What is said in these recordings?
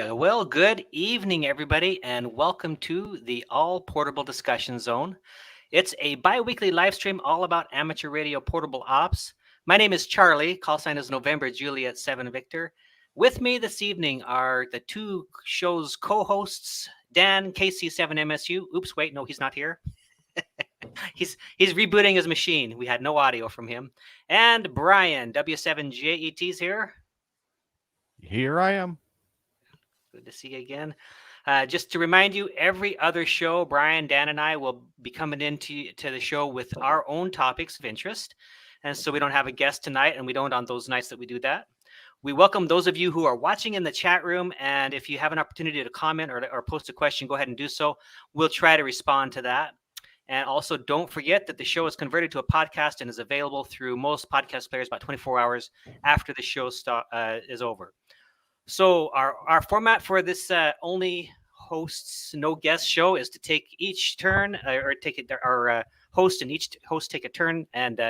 Well, good evening, everybody, and welcome to the All Portable Discussion Zone. It's a bi weekly live stream all about amateur radio portable ops. My name is Charlie. Call sign is November Juliet 7 Victor. With me this evening are the two show's co hosts, Dan, KC7MSU. Oops, wait, no, he's not here. He's rebooting his machine. We had no audio from him. And Brian, W7JET's here. Here I am. Good to see you again. Just to remind you, every other show, Brian, Dan, and I will be coming into the show with our own topics of interest. And so we don't have a guest tonight, and we don't on those nights that we do that. We welcome those of you who are watching in the chat room. And if you have an opportunity to comment or post a question, go ahead and do so. We'll try to respond to that. And also, don't forget that the show is converted to a podcast and is available through most podcast players about 24 hours after the show is over. So our format for this only hosts, no guest show is to take each turn or take it, our host and each host take a turn and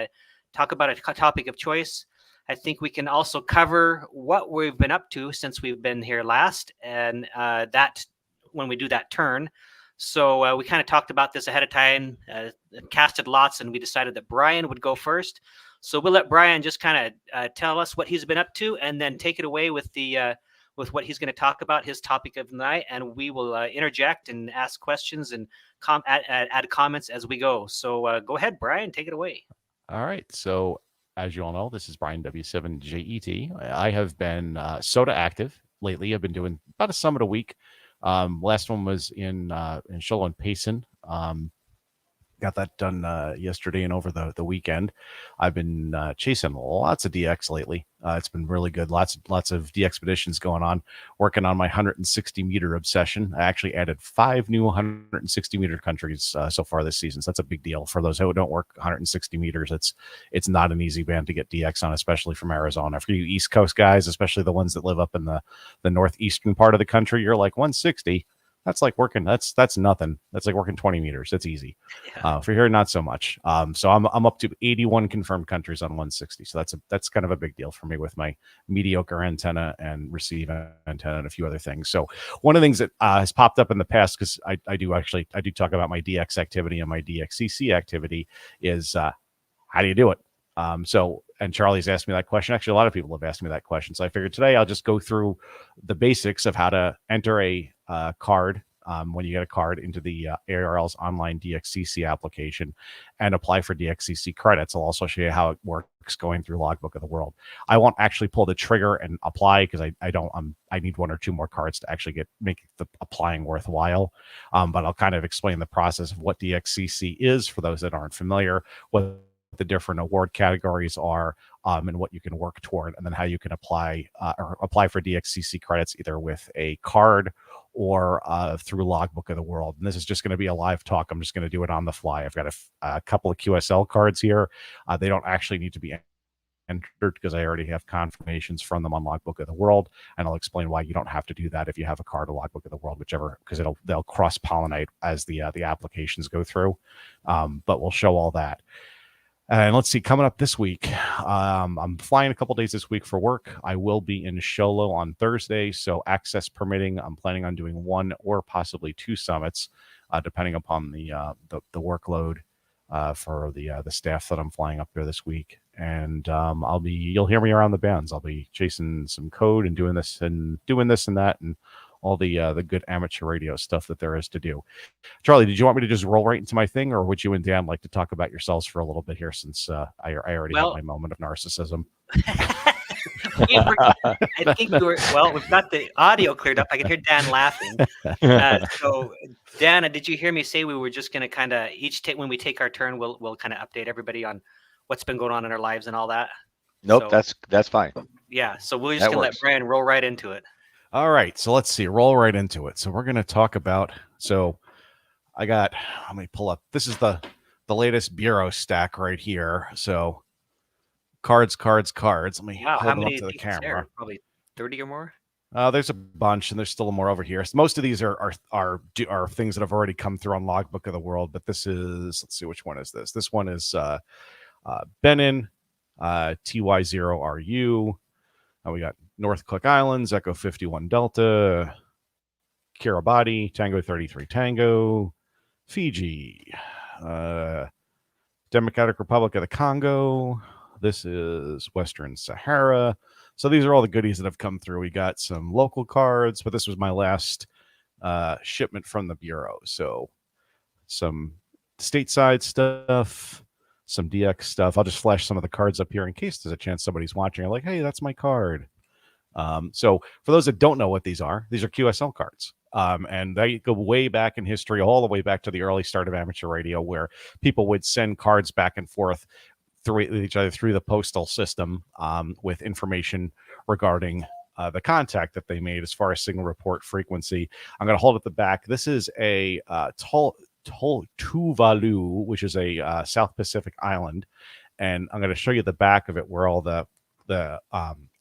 talk about a topic of choice. I think we can also cover what we've been up to since we've been here last, and that when we do that turn. So we kind of talked about this ahead of time, casted lots, and we decided that Brian would go first. So we'll let Brian just kind of tell us what he's been up to, and then take it away with the with what he's going to talk about, his topic of the night, and we will interject and ask questions and add comments as we go. So go ahead, Brian, take it away. All right. So as you all know, this is Brian W7JET. I have been SOTA active lately. I've been doing about a summit a week. Last one was in Shoal and Payson. Got that done yesterday and over the weekend. I've been chasing lots of DX lately. It's been really good. Lots of DXpeditions going on. Working on my 160 meter obsession. I actually added 5 new 160 meter countries so far this season. So that's a big deal for those who don't work 160 meters. It's not an easy band to get DX on, especially from Arizona. For you East Coast guys, especially the ones that live up in the northeastern part of the country, you're like 160. That's like working. That's nothing. That's like working 20 meters. That's easy. Yeah. For here, not so much. So I'm up to 81 confirmed countries on 160. So that's kind of a big deal for me with my mediocre antenna and receive antenna and a few other things. So one of the things that has popped up in the past, because I do talk about my DX activity and my DXCC activity, is how do you do it? And Charlie's asked me that question. Actually, a lot of people have asked me that question. So I figured today I'll just go through the basics of how to enter a card when you get a card into the ARL's online DXCC application and apply for DXCC credits. I'll also show you how it works going through Logbook of the World. I won't actually pull the trigger and apply because I need 1 or 2 more cards to actually make the applying worthwhile. But I'll kind of explain the process of what DXCC is for those that aren't familiar, what the different award categories are, and what you can work toward, and then how you can apply for DXCC credits either with a card or through Logbook of the World. And this is just going to be a live talk. I'm just going to do it on the fly. I've got a couple of QSL cards here. They don't actually need to be entered because I already have confirmations from them on Logbook of the World, and I'll explain why you don't have to do that if you have a card of Logbook of the World, whichever, because they'll cross pollinate as the applications go through. But we'll show all that. And let's see, coming up this week, I'm flying a couple days this week for work. I will be in Sholo on Thursday, so access permitting, I'm planning on doing 1 or possibly 2 summits, depending upon the workload for the staff that I'm flying up there this week. And you'll hear me around the bands. I'll be chasing some code and doing this and that, and all the good amateur radio stuff that there is to do. Charlie, did you want me to just roll right into my thing, or would you and Dan like to talk about yourselves for a little bit here, since I already had my moment of narcissism? I think we've got the audio cleared up. I can hear Dan laughing. So Dan, did you hear me say we were just going to kind of when we take our turn, we'll kind of update everybody on what's been going on in our lives and all that? Nope, so, that's fine. Yeah, so we're just going to let Brian roll right into it. All right, so let's see, roll right into it. So we're going to talk about, let me pull up, this is the latest bureau stack right here. So cards. Let me hold them up to the camera. There? Probably 30 or more. There's a bunch, and there's still more over here. So most of these are things that have already come through on Logbook of the World. But this is, let's see, which one is this? This one is Benin, TY0RU. We got North Cook Islands, Echo 51 Delta, Kiribati, Tango 33 Tango, Fiji, Democratic Republic of the Congo. This is Western Sahara. So these are all the goodies that have come through. We got some local cards, but this was my last shipment from the Bureau. So some stateside stuff, some DX stuff. I'll just flash some of the cards up here in case there's a chance somebody's watching. I'm like, hey, that's my card. So for those that don't know what these are QSL cards. And they go way back in history, all the way back to the early start of amateur radio, where people would send cards back and forth through each other through the postal system with information regarding the contact that they made as far as signal report frequency. I'm going to hold at the back. This is a Tuvalu, which is a South Pacific island. And I'm going to show you the back of it where all the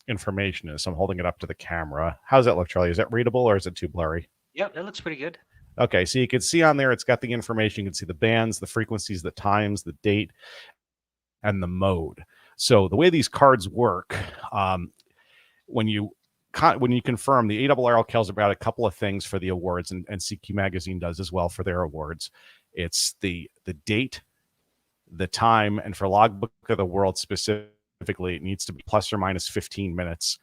information is. So I'm holding it up to the camera. How's that look, Charlie? Is that readable or is it too blurry? Yep, that looks pretty good. Okay, so you can see on there, it's got the information. You can see the bands, the frequencies, the times, the date, and the mode. So the way these cards work, when you confirm, the ARRL cares about a couple of things for the awards, and CQ Magazine does as well for their awards. It's the date, the time, and for Logbook of the World specifically, it needs to be plus or minus 15 minutes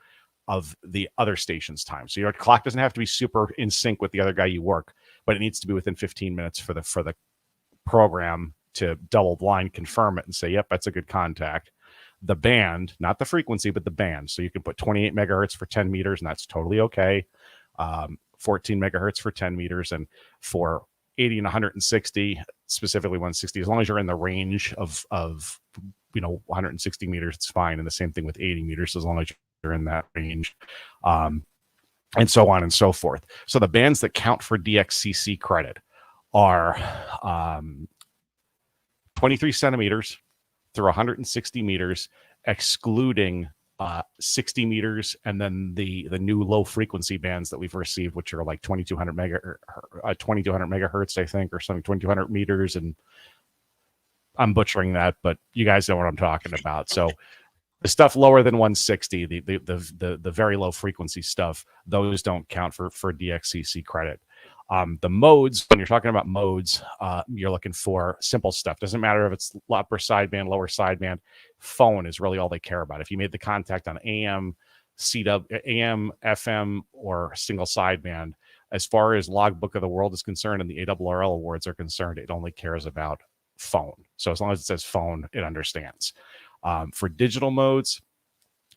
of the other station's time. So your clock doesn't have to be super in sync with the other guy you work, but it needs to be within 15 minutes for the program to double blind confirm it and say, yep, that's a good contact. The band, not the frequency, but the band. So you can put 28 megahertz for 10 meters, and that's totally okay. 14 megahertz for 10 meters, and for 80 and 160, specifically 160, as long as you're in the range of 160 meters, it's fine. And the same thing with 80 meters, as long as you're in that range, and so on and so forth. So the bands that count for DXCC credit are 23 centimeters through 160 meters, excluding 60 meters, and then the new low frequency bands that we've received, which are like 2200 megahertz, I think, or something, 2200 meters, and I'm butchering that, but you guys know what I'm talking about. So the stuff lower than 160, the very low frequency stuff, those don't count for DXCC credit. The modes, when you're talking about modes, you're looking for simple stuff. Doesn't matter if it's upper sideband, lower sideband. Phone is really all they care about. If you made the contact on AM, AM, FM, or single sideband, as far as Logbook of the World is concerned and the ARRL awards are concerned, it only cares about phone. So as long as it says phone, it understands. For digital modes,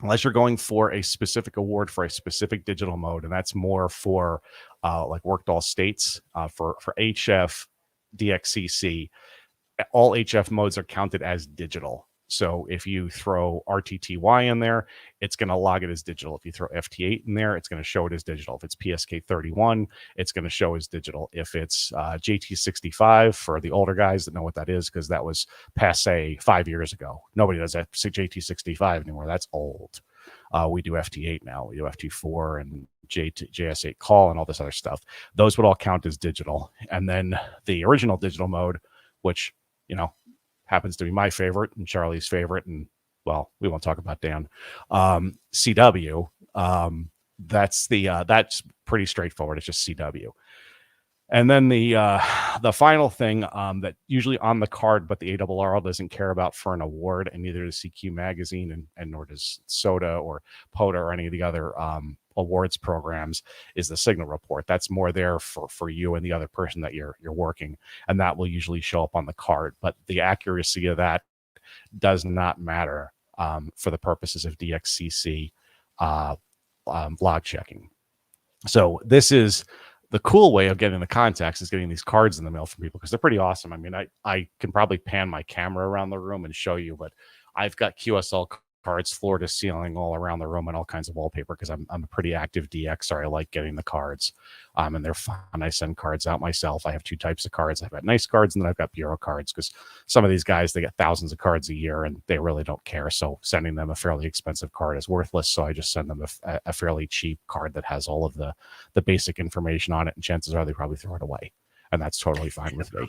unless you're going for a specific award for a specific digital mode, and that's more for like worked all states, for HF, DXCC, all HF modes are counted as digital. So if you throw RTTY in there, it's going to log it as digital. If you throw FT8 in there, it's going to show it as digital. If it's PSK31, it's going to show as digital. If it's JT65, for the older guys that know what that is, because that was passe 5 years ago. Nobody does that JT65 anymore. That's old. We do FT8 now. We do FT4 and JS8 call and all this other stuff. Those would all count as digital. And then the original digital mode, which, happens to be my favorite and Charlie's favorite, and well, we won't talk about Dan. CW, that's pretty straightforward. It's just CW. And then the final thing that usually on the card, but the ARRL doesn't care about for an award, and neither does CQ Magazine, and nor does SOTA or POTA or any of the other awards programs, is the signal report. That's more there for you and the other person that you're working, and that will usually show up on the card. But the accuracy of that does not matter for the purposes of DXCC log checking. So this is the cool way of getting the contacts, is getting these cards in the mail from people, because they're pretty awesome. I mean, I can probably pan my camera around the room and show you, but I've got QSL cards floor to ceiling all around the room and all kinds of wallpaper, because I'm a pretty active DXer. I like getting the cards, and they're fun. I send cards out myself. I have two types of cards. I've got nice cards, and then I've got bureau cards, because some of these guys, they get thousands of cards a year and they really don't care. So sending them a fairly expensive card is worthless. So I just send them a fairly cheap card that has all of the basic information on it, and chances are they probably throw it away, and that's totally fine with me.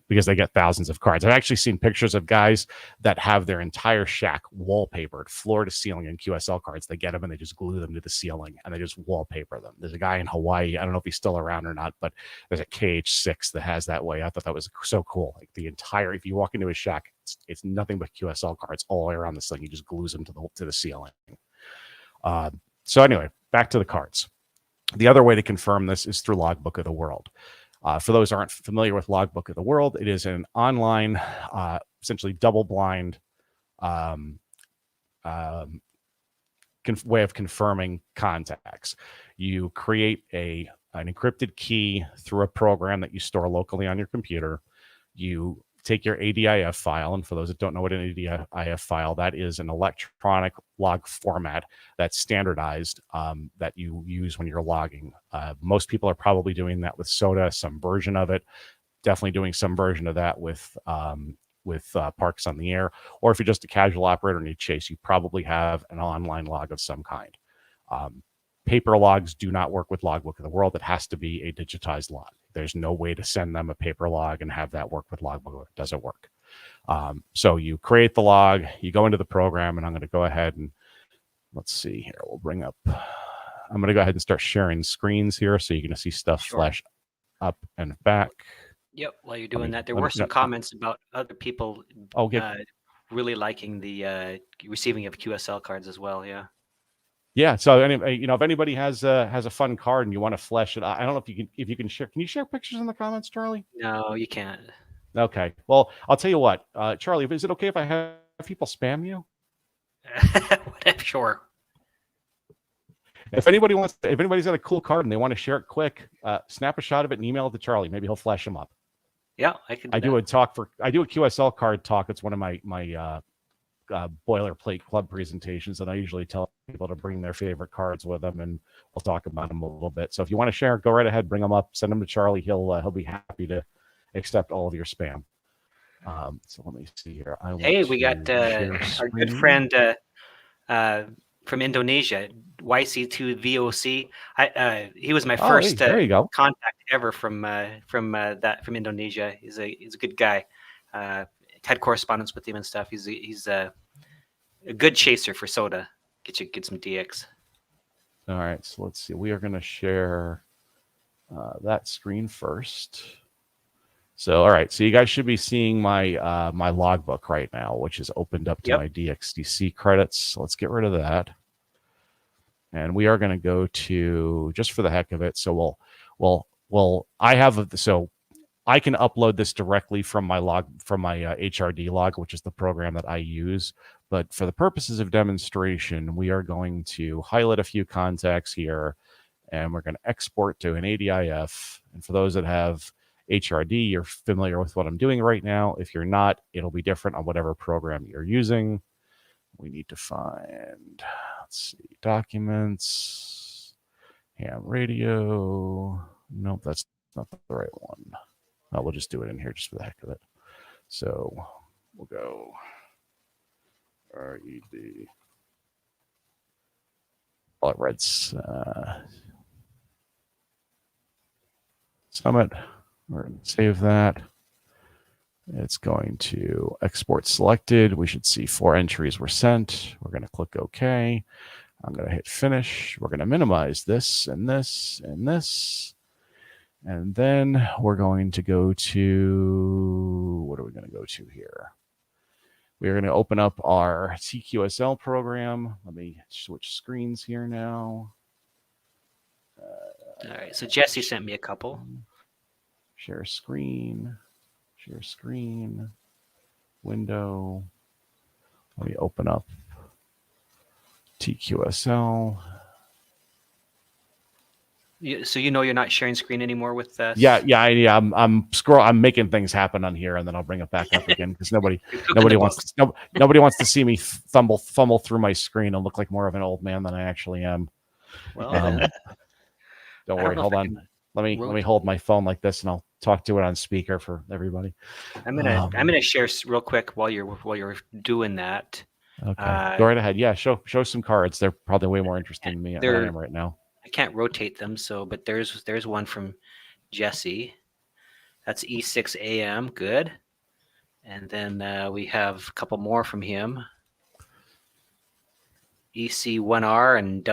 because they get thousands of cards. I've actually seen pictures of guys that have their entire shack wallpapered, floor to ceiling in QSL cards. They get them and they just glue them to the ceiling and they just wallpaper them. There's a guy in Hawaii, I don't know if he's still around or not, but there's a KH6 that has that way. I thought that was so cool. Like the entire, if you walk into his shack, it's nothing but QSL cards all the way around this thing. He just glues them to the ceiling. So anyway, back to the cards. The other way to confirm this is through Logbook of the World. For those who aren't familiar with Logbook of the World, it is an online, essentially double-blind way of confirming contacts. You create an encrypted key through a program that you store locally on your computer. You take your ADIF file, and for those that don't know what an ADIF file, that is an electronic log format that's standardized that you use when you're logging. Most people are probably doing that with SOTA, some version of it. Definitely doing some version of that with Parks on the Air, or if you're just a casual operator and you chase, you probably have an online log of some kind. Paper logs do not work with Logbook of the World. It has to be a digitized log. There's no way to send them a paper log and have that work with Logbook. It doesn't work. So you create the log, you go into the program, and I'm going to go ahead and let's see here. We'll bring up, I'm going to go ahead and start sharing screens here so you're going to see stuff flash up and back. Yep. While you're doing that, there were some comments about other people really liking the receiving of QSL cards as well. Yeah. Yeah. So anyway, if anybody has a fun card and you want to flesh it, I don't know if you can share. Can you share pictures in the comments, Charlie? No, you can't. Okay. Well, I'll tell you what, Charlie. Is it okay if I have people spam you? Sure. If anybody's got a cool card and they want to share it quick, snap a shot of it and email it to Charlie. Maybe he'll flash them up. Yeah, I can. I do a QSL card talk. It's one of my boilerplate club presentations, and I usually tell people to bring their favorite cards with them, and we'll talk about them a little bit. So if you want to share, go right ahead, bring them up, send them to Charlie. He'll be happy to accept all of your spam. So let me see here. Hey, we got our good friend from Indonesia, YC2VOC. He was my first contact ever from Indonesia. He's a good guy. Had correspondence with him and stuff. He's a good chaser for SOTA. Get some DX. All right, so let's see. We are going to share that screen first. So, all right, so you guys should be seeing my my logbook right now, which is opened up to my DXCC credits. So let's get rid of that, and we are going to go to, just for the heck of it. So I can upload this directly from my HRD log, which is the program that I use. But for the purposes of demonstration, we are going to highlight a few contacts here, and we're going to export to an ADIF. And for those that have HRD, you're familiar with what I'm doing right now. If you're not, it'll be different on whatever program you're using. We need to find, let's see, documents, ham radio. Nope, that's not the right one. We'll just do it in here just for the heck of it. So we'll go RED. Call it Reds Summit. We're going to save that. It's going to export selected. We should see 4 entries were sent. We're going to click OK. I'm going to hit finish. We're going to minimize this and this and this. And then we're going to go to, what are we going to go to here? We're going to open up our TQSL program. Let me switch screens here now. All right, so Jesse sent me a couple. Share screen, window. Let me open up TQSL. So you're not sharing screen anymore with us? Yeah. I'm making things happen on here, and then I'll bring it back up again because nobody wants to see me fumble through my screen and look like more of an old man than I actually am. Well, don't worry. Hold on. Let me hold my phone like this, and I'll talk to it on speaker for everybody. I'm gonna share real quick while you're doing that. Okay. Go right ahead. Yeah. Show some cards. They're probably way more interesting to me than I am right now. I can't rotate them, but there's one from Jesse. That's E6AM. Good. And then we have a couple more from him. EC1R and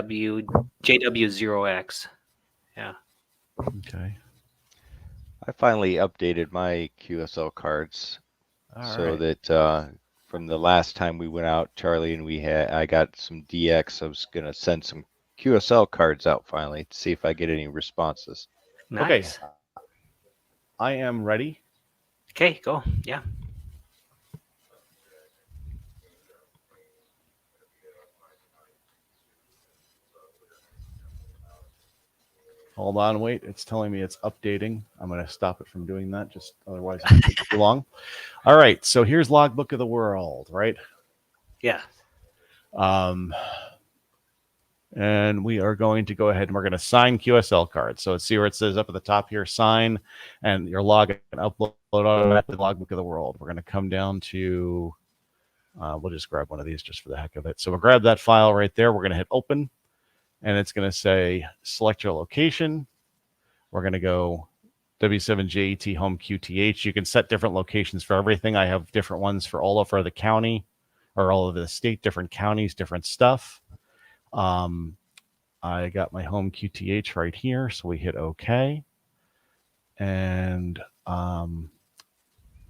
JW0X. Yeah. Okay. I finally updated my QSL cards so that from the last time we went out, Charlie, and I got some DX. I was gonna send some QSL cards out finally to see if I get any responses. Nice. Okay. I am ready. Okay, go. Yeah. Hold on, wait. It's telling me it's updating. I'm going to stop it from doing that. Just otherwise, it takes too long. All right. So here's Logbook of the World, right? Yeah. And we are going to go ahead and we're going to sign QSL cards. So let's see where it says up at the top here, sign, and your log and upload automatically Logbook of the World. We're going to come down to, we'll just grab one of these just for the heck of it. So we'll grab that file right there. We're going to hit open, and it's going to say select your location. We're going to go W7JET home QTH. You can set different locations for everything. I have different ones for all over the county or all over the state, different counties, different stuff. I got my home QTH right here. So we hit OK. And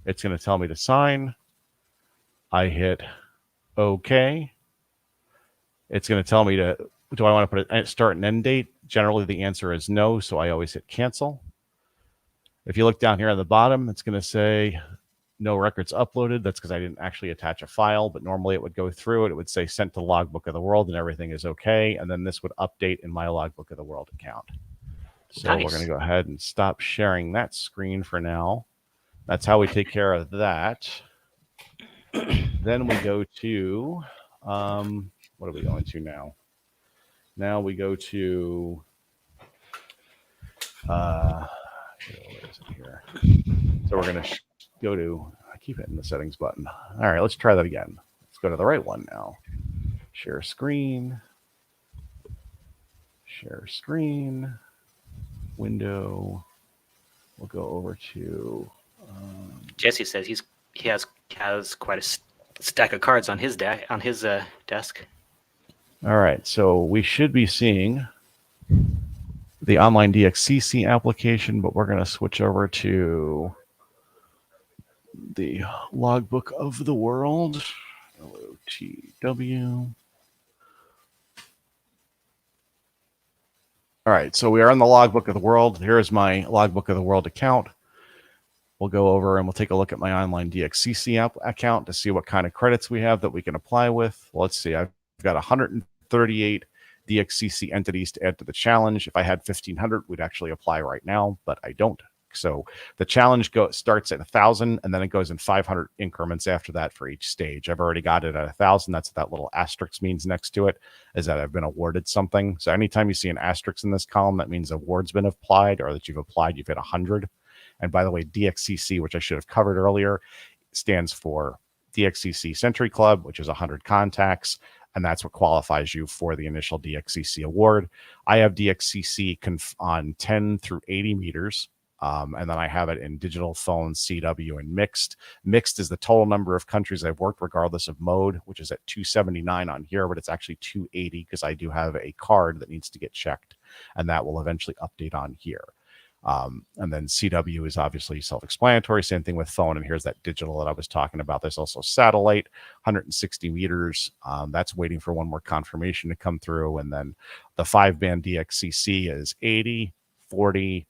it's going to tell me to sign. I hit OK. It's going to tell me do I want to put a start and end date? Generally, the answer is no. So I always hit cancel. If you look down here on the bottom, it's going to say no records uploaded. That's because I didn't actually attach a file, but normally it would go through it. It would say sent to Logbook of the World and everything is okay. And then this would update in my Logbook of the World account. So Nice. We're going to go ahead and stop sharing that screen for now. That's how we take care of that. Then we go to, what are we going to now? Now we go to, where is it here? So we're going to go to, I keep hitting the settings button. All right, let's try that again. Let's go to the right one now. Share screen. Share screen. Window. We'll go over to. Jesse says he has quite a stack of cards on his desk. All right, so we should be seeing the online DXCC application, but we're going to switch over to the Logbook of the World, LOTW. All right, so we are on the Logbook of the World. Here is my Logbook of the World account. We'll go over and we'll take a look at my online DXCC account to see what kind of credits we have that we can apply with. Well, let's see, I've got 138 DXCC entities to add to the challenge. If I had 1,500, we'd actually apply right now, but I don't. So the challenge starts at 1,000, and then it goes in 500 increments after that for each stage. I've already got it at 1,000. That's what that little asterisk means next to it, is that I've been awarded something. So anytime you see an asterisk in this column, that means award's been applied, or that you've applied, you've hit 100. And by the way, DXCC, which I should have covered earlier, stands for DXCC Century Club, which is 100 contacts. And that's what qualifies you for the initial DXCC award. I have DXCC on 10 through 80 meters. And then I have it in digital, phone, CW, and mixed. Mixed is the total number of countries I've worked, regardless of mode, which is at 279 on here, but it's actually 280 because I do have a card that needs to get checked, and that will eventually update on here. And then CW is obviously self-explanatory. Same thing with phone. And here's that digital that I was talking about. There's also satellite, 160 meters. That's waiting for one more confirmation to come through. And then the 5-band DXCC is 80, 40,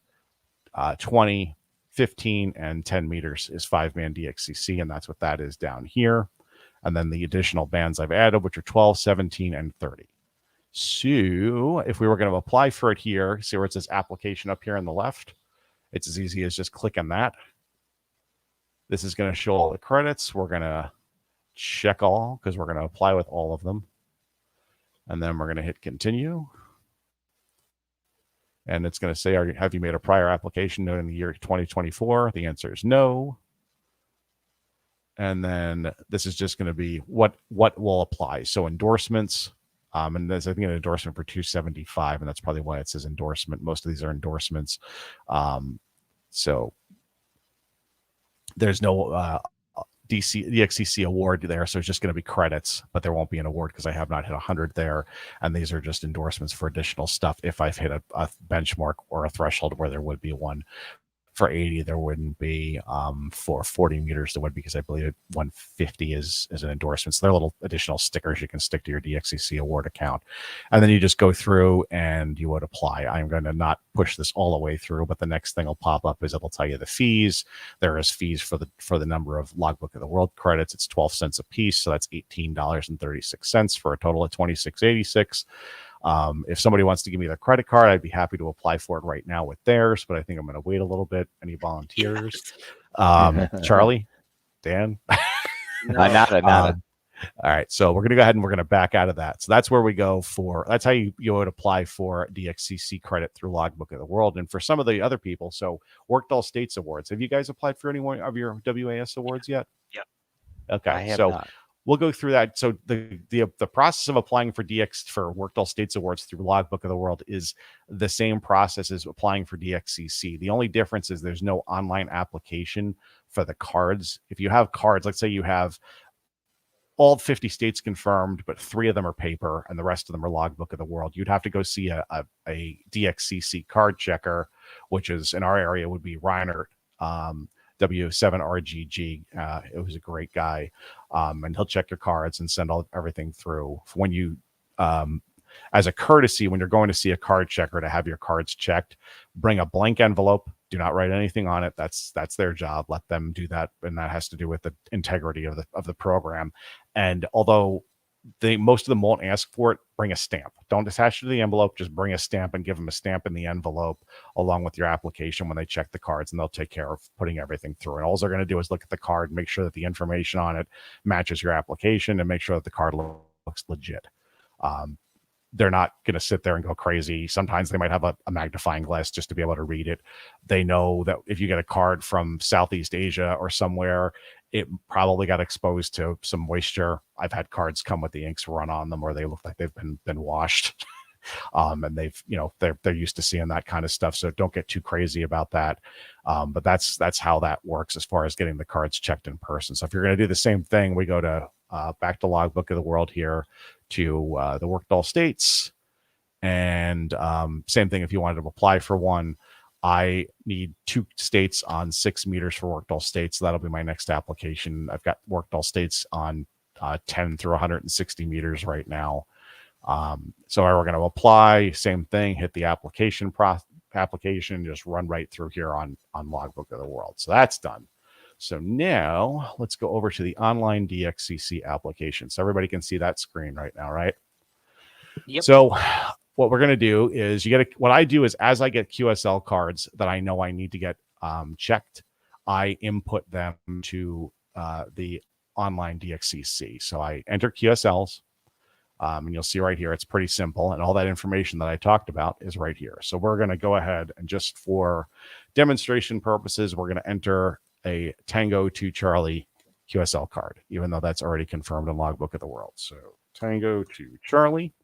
20, 15, and 10 meters is 5-band DXCC. And that's what that is down here. And then the additional bands I've added, which are 12, 17, and 30. So if we were going to apply for it here, see where it says application up here on the left? It's as easy as just clicking that. This is going to show all the credits. We're going to check all because we're going to apply with all of them. And then we're going to hit continue. And it's going to say, have you made a prior application in the year 2024? The answer is no. And then this is just going to be what will apply. So endorsements. And there's, I think, an endorsement for 275, and that's probably why it says endorsement. Most of these are endorsements. So There's no DXCC award there, so it's just going to be credits, but there won't be an award because I have not hit 100 there, and these are just endorsements for additional stuff if I've hit a benchmark or a threshold where there would be one. For 80, there wouldn't be. For 40 meters, there would, because I believe 150 is an endorsement. So they're little additional stickers you can stick to your DXCC award account. And then you just go through and you would apply. I'm going to not push this all the way through, but the next thing will pop up is it'll tell you the fees. There is fees for the number of Logbook of the World credits. It's 12 cents a piece, so that's $18.36 for a total of $26.86. If somebody wants to give me their credit card, I'd be happy to apply for it right now with theirs, but I think I'm going to wait a little bit. Any volunteers? Charlie? Dan? Nada. All right, so we're going to go ahead and we're going to back out of that. So that's where we go for, that's how you would apply for DXCC credit through Logbook of the World. And for some of the other people, so Worked All States Awards, have you guys applied for any one of your WAS awards yet? Yep. Okay, I have so not. We'll go through that. So the process of applying for Worked All States Awards through Logbook of the World is the same process as applying for DXCC. The only difference is there's no online application for the cards. If you have cards, let's say you have all 50 states confirmed, but 3 of them are paper and the rest of them are Logbook of the World, you'd have to go see a DXCC card checker, which is in our area would be Reinert. W7RGG. It was a great guy. And he'll check your cards and send everything through. When you, as a courtesy, when you're going to see a card checker to have your cards checked, bring a blank envelope. Do not write anything on it. That's their job. Let them do that. And that has to do with the integrity of the program. And although most of them won't ask for it, bring a stamp. Don't attach it to the envelope. Just bring a stamp and give them a stamp in the envelope along with your application when they check the cards, and they'll take care of putting everything through. And all they're going to do is look at the card, make sure that the information on it matches your application, and make sure that the card looks legit. They're not going to sit there and go crazy. Sometimes they might have a magnifying glass just to be able to read it. They know that if you get a card from Southeast Asia or somewhere, it probably got exposed to some moisture. I've had cards come with the inks run on them, or they look like they've been washed. And they've, they're used to seeing that kind of stuff. So don't get too crazy about that. But that's how that works as far as getting the cards checked in person. So if you're going to do the same thing, we go to back to Logbook of the World here to the Worked All States. And same thing, if you wanted to apply for one, I need 2 states on 6 meters for Worked All States. So that'll be my next application. I've got Worked All States on 10 through 160 meters right now. So we're going to apply, same thing, hit the application, just run right through here on Logbook of the World. So that's done. So now let's go over to the online DXCC application. So everybody can see that screen right now, right? Yep. So what we're going to do is what I do is, as I get QSL cards that I know I need to get checked, I input them to the online DXCC. So I enter QSLs. And you'll see right here, it's pretty simple. And all that information that I talked about is right here. So we're going to go ahead and, just for demonstration purposes, we're going to enter a Tango to Charlie QSL card, even though that's already confirmed in Logbook of the World. So Tango to Charlie,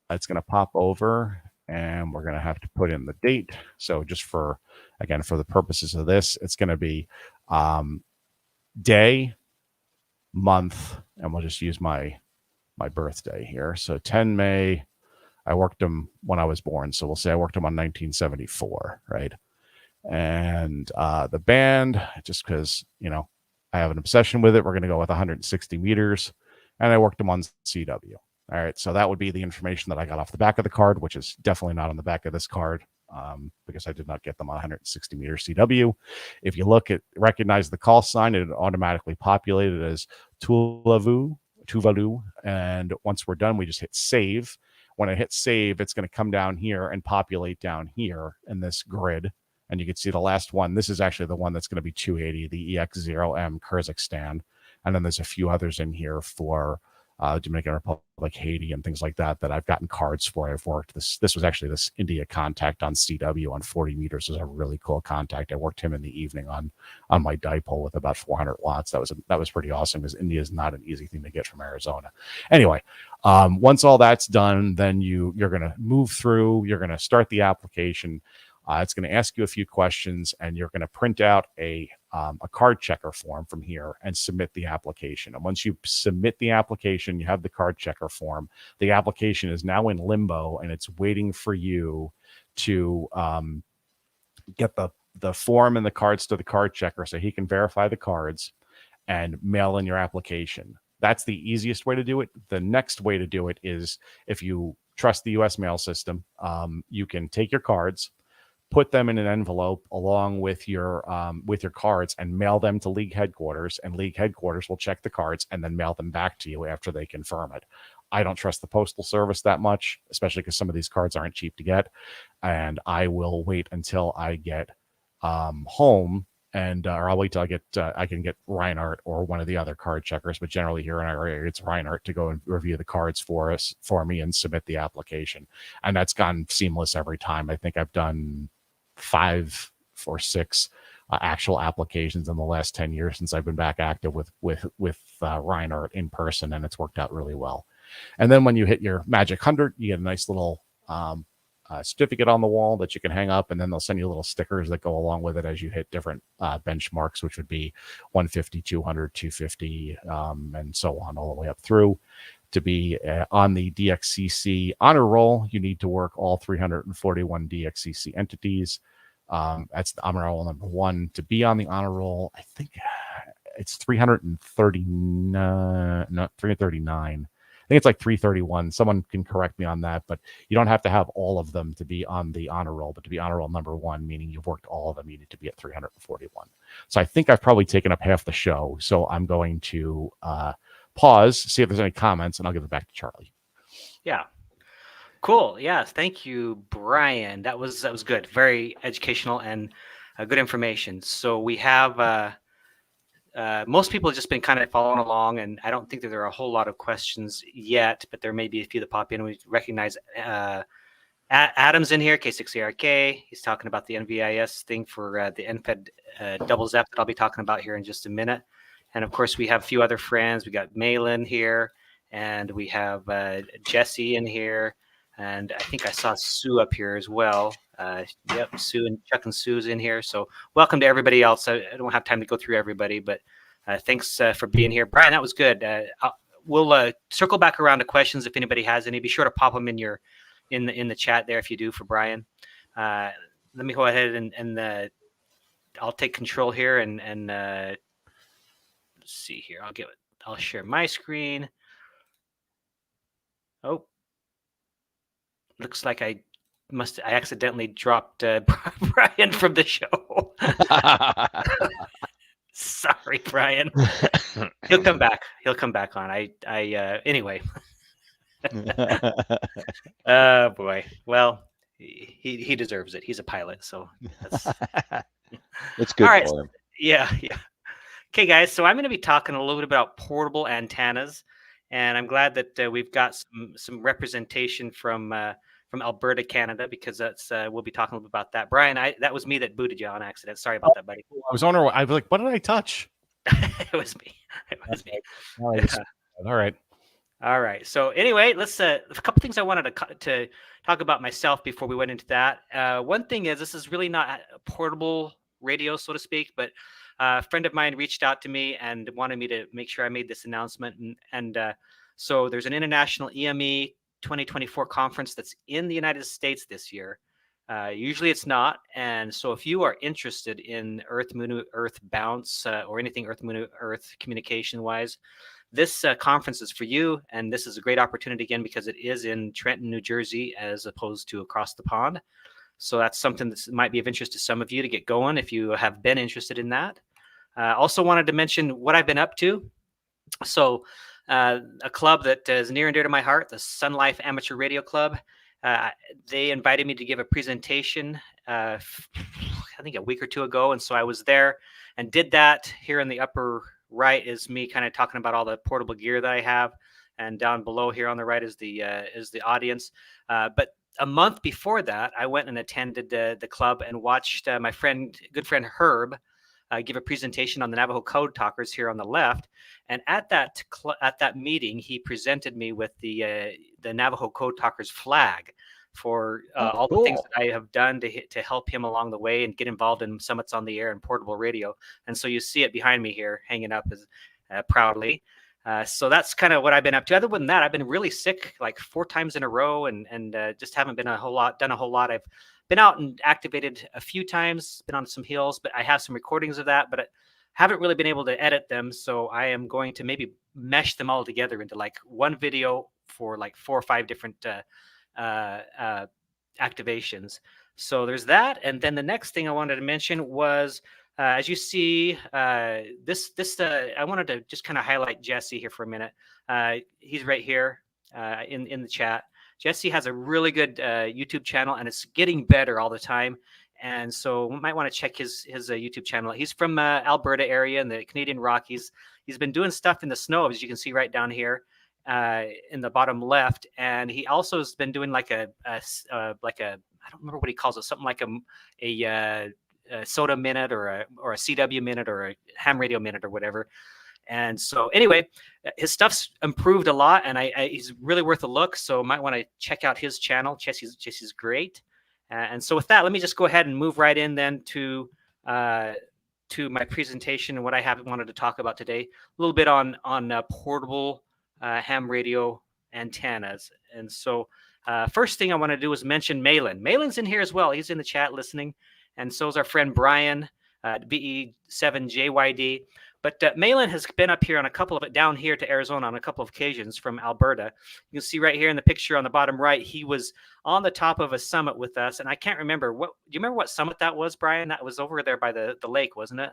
it's going to pop over, and we're going to have to put in the date. So just for the purposes of this, it's going to be day, month, and we'll just use my birthday here. So 10 May, I worked them when I was born. So we'll say I worked them on 1974, right? And the band, just because, I have an obsession with it, we're going to go with 160 meters. And I worked them on CW. All right. So that would be the information that I got off the back of the card, which is definitely not on the back of this card, because I did not get them on 160 meter CW. If you recognize the call sign, it automatically populated as Tuvalu. And once we're done, we just hit save. When I hit save, it's going to come down here and populate down here in this grid. And you can see the last one. This is actually the one that's going to be 280, the EX0M Kyrgyzstan. And then there's a few others in here for Dominican Republic, Haiti, and things like that I've gotten cards for. I've worked this was actually this India contact on CW on 40 meters. It was a really cool contact. I worked him in the evening on my dipole with about 400 watts. That was pretty awesome, because India is not an easy thing to get from Arizona. Anyway, once all that's done, then you're going to move through. You're going to start the application. It's going to ask you a few questions, and you're going to print out a a card checker form from here and submit the application. And once you submit the application, you have the card checker form. The application is now in limbo and it's waiting for you to get the form and the cards to the card checker so he can verify the cards and mail in your application. That's the easiest way to do it. The next way to do it is, if you trust the U.S. mail system, you can take your cards, put them in an envelope along with your cards, and mail them to league headquarters, and league headquarters will check the cards and then mail them back to you after they confirm it. I don't trust the postal service that much, especially because some of these cards aren't cheap to get, and I will wait until I get home, and or I'll wait till I can get Reinhardt or one of the other card checkers, but generally here in our area it's Reinhardt to go and review the cards for me and submit the application, and that's gone seamless every time. I think I've done 5 or 6 actual applications in the last 10 years since I've been back active with Reinhardt in person, and it's worked out really well. And then when you hit your magic 100, you get a nice little certificate on the wall that you can hang up, and then they'll send you little stickers that go along with it as you hit different benchmarks, which would be 150, 200, 250, and so on, all the way up through. To be on the DXCC honor roll, you need to work all 341 DXCC entities. That's the honor roll number 1. To be on the honor roll, I think it's 339. Not 339. I think it's like 331. Someone can correct me on that, but you don't have to have all of them to be on the honor roll. But to be honor roll number 1, meaning you've worked all of them, you need to be at 341. So I think I've probably taken up half the show. So I'm going to pause, see if there's any comments, and I'll give it back to Charlie. Yeah. Cool. Yeah. Thank you, Brian. That was good. Very educational and good information. So we have most people have just been kind of following along, and I don't think that there are a whole lot of questions yet, but there may be a few that pop in. We recognize Adam's in here, K6ARK. He's talking about the NVIS thing for the NFED Double Zep that I'll be talking about here in just a minute. And of course, we have a few other friends. We got Malin here, and we have Jesse in here, and I think I saw Sue up here as well. Yep, Sue and Chuck and Sue's in here. So welcome to everybody else. I don't have time to go through everybody, but thanks for being here. Brian, that was good. We'll circle back around to questions if anybody has any. Be sure to pop them in the chat there if you do for Brian. Let me go ahead and I'll take control here and let's see here. I'll share my screen. Oh, looks like I accidentally dropped Brian from the show. Sorry, Brian. He'll come back. He'll come back on. Anyway. Oh boy. Well, he deserves it. He's a pilot, so that's it's good for him. Yeah. Okay, guys. So I'm going to be talking a little bit about portable antennas, and I'm glad that we've got some representation from Alberta, Canada, because we'll be talking a little bit about that. Brian, that was me that booted you on accident. Sorry about that, buddy. I was wondering. I was like, what did I touch? It was me. All right. So anyway, let's a couple things I wanted to talk about myself before we went into that. One thing is, this is really not a portable radio, so to speak, but a friend of mine reached out to me and wanted me to make sure I made this announcement. And so there's an international EME 2024 conference that's in the United States this year. Usually it's not. And so if you are interested in Earth, Moon, Earth bounce or anything Earth, Moon, Earth communication wise, this conference is for you. And this is a great opportunity again, because it is in Trenton, New Jersey, as opposed to across the pond. So that's something that might be of interest to some of you to get going if you have been interested in that. Also wanted to mention what I've been up to. So a club that is near and dear to my heart, the Sun Life Amateur Radio Club. They invited me to give a presentation, I think a week or two ago. And so I was there and did that. Here in the upper right is me kind of talking about all the portable gear that I have. And down below here on the right is the audience. But a month before that, I went and attended the club and watched my good friend Herb give a presentation on the Navajo Code Talkers here on the left. And at that meeting, he presented me with the Navajo Code Talkers flag. for all the things that I have done to help him along the way and get involved in Summits on the Air and portable radio. And so you see it behind me here, hanging up as proudly. So that's kind of what I've been up to. Other than that, I've been really sick like 4 times in a row, and just haven't been done a whole lot. I've been out and activated a few times, been on some hills, but I have some recordings of that, but I haven't really been able to edit them. So I am going to maybe mesh them all together into like one video for like 4 or 5 different activations. So there's that. And then the next thing I wanted to mention was, as you see, I wanted to just kind of highlight Jesse here for a minute. He's right here in the chat. Jesse has a really good YouTube channel, and it's getting better all the time. And so we might want to check his YouTube channel. He's from Alberta area in the Canadian Rockies. He's been doing stuff in the snow, as you can see right down here in the bottom left. And he also has been doing like a I don't remember what he calls it, something like a SOTA minute or a CW minute or a ham radio minute or whatever. And so anyway, his stuff's improved a lot, and he's really worth a look. So might want to check out his channel. Jesse's great. And so with that, let me just go ahead and move right in then to my presentation and what I wanted to talk about today. A little bit on portable ham radio antennas. And so first thing I want to do is mention Malin. Malin's in here as well. He's in the chat listening. And so is our friend Brian, BE7JYD. But Malin has been up here on down here to Arizona on a couple of occasions from Alberta. You can see right here in the picture on the bottom right, he was on the top of a summit with us. And I can't remember, do you remember what summit that was, Brian? That was over there by the lake, wasn't it?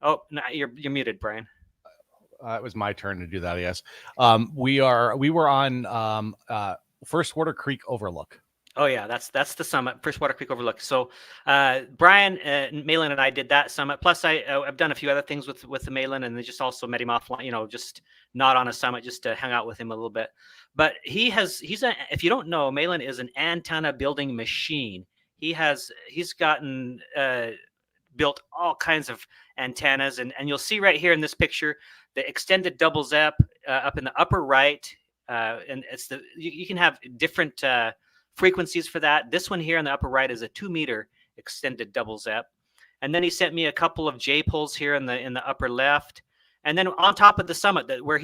Oh, no, you're muted, Brian. It was my turn to do that, yes. We were on First Water Creek Overlook. Oh yeah, that's the summit, First Water Creek Overlook. So Brian, Malin, and I did that summit. Plus, I've done a few other things with the Malin, and they just also met him offline. Just not on a summit, just to hang out with him a little bit. But if you don't know, Malin is an antenna building machine. He's gotten built all kinds of antennas, and you'll see right here in this picture the extended double Zep up in the upper right, and you can have different frequencies for that. This one here in the upper right is a 2-meter extended double Zep. And then he sent me a couple of J poles here in the upper left. And then on top of the summit, where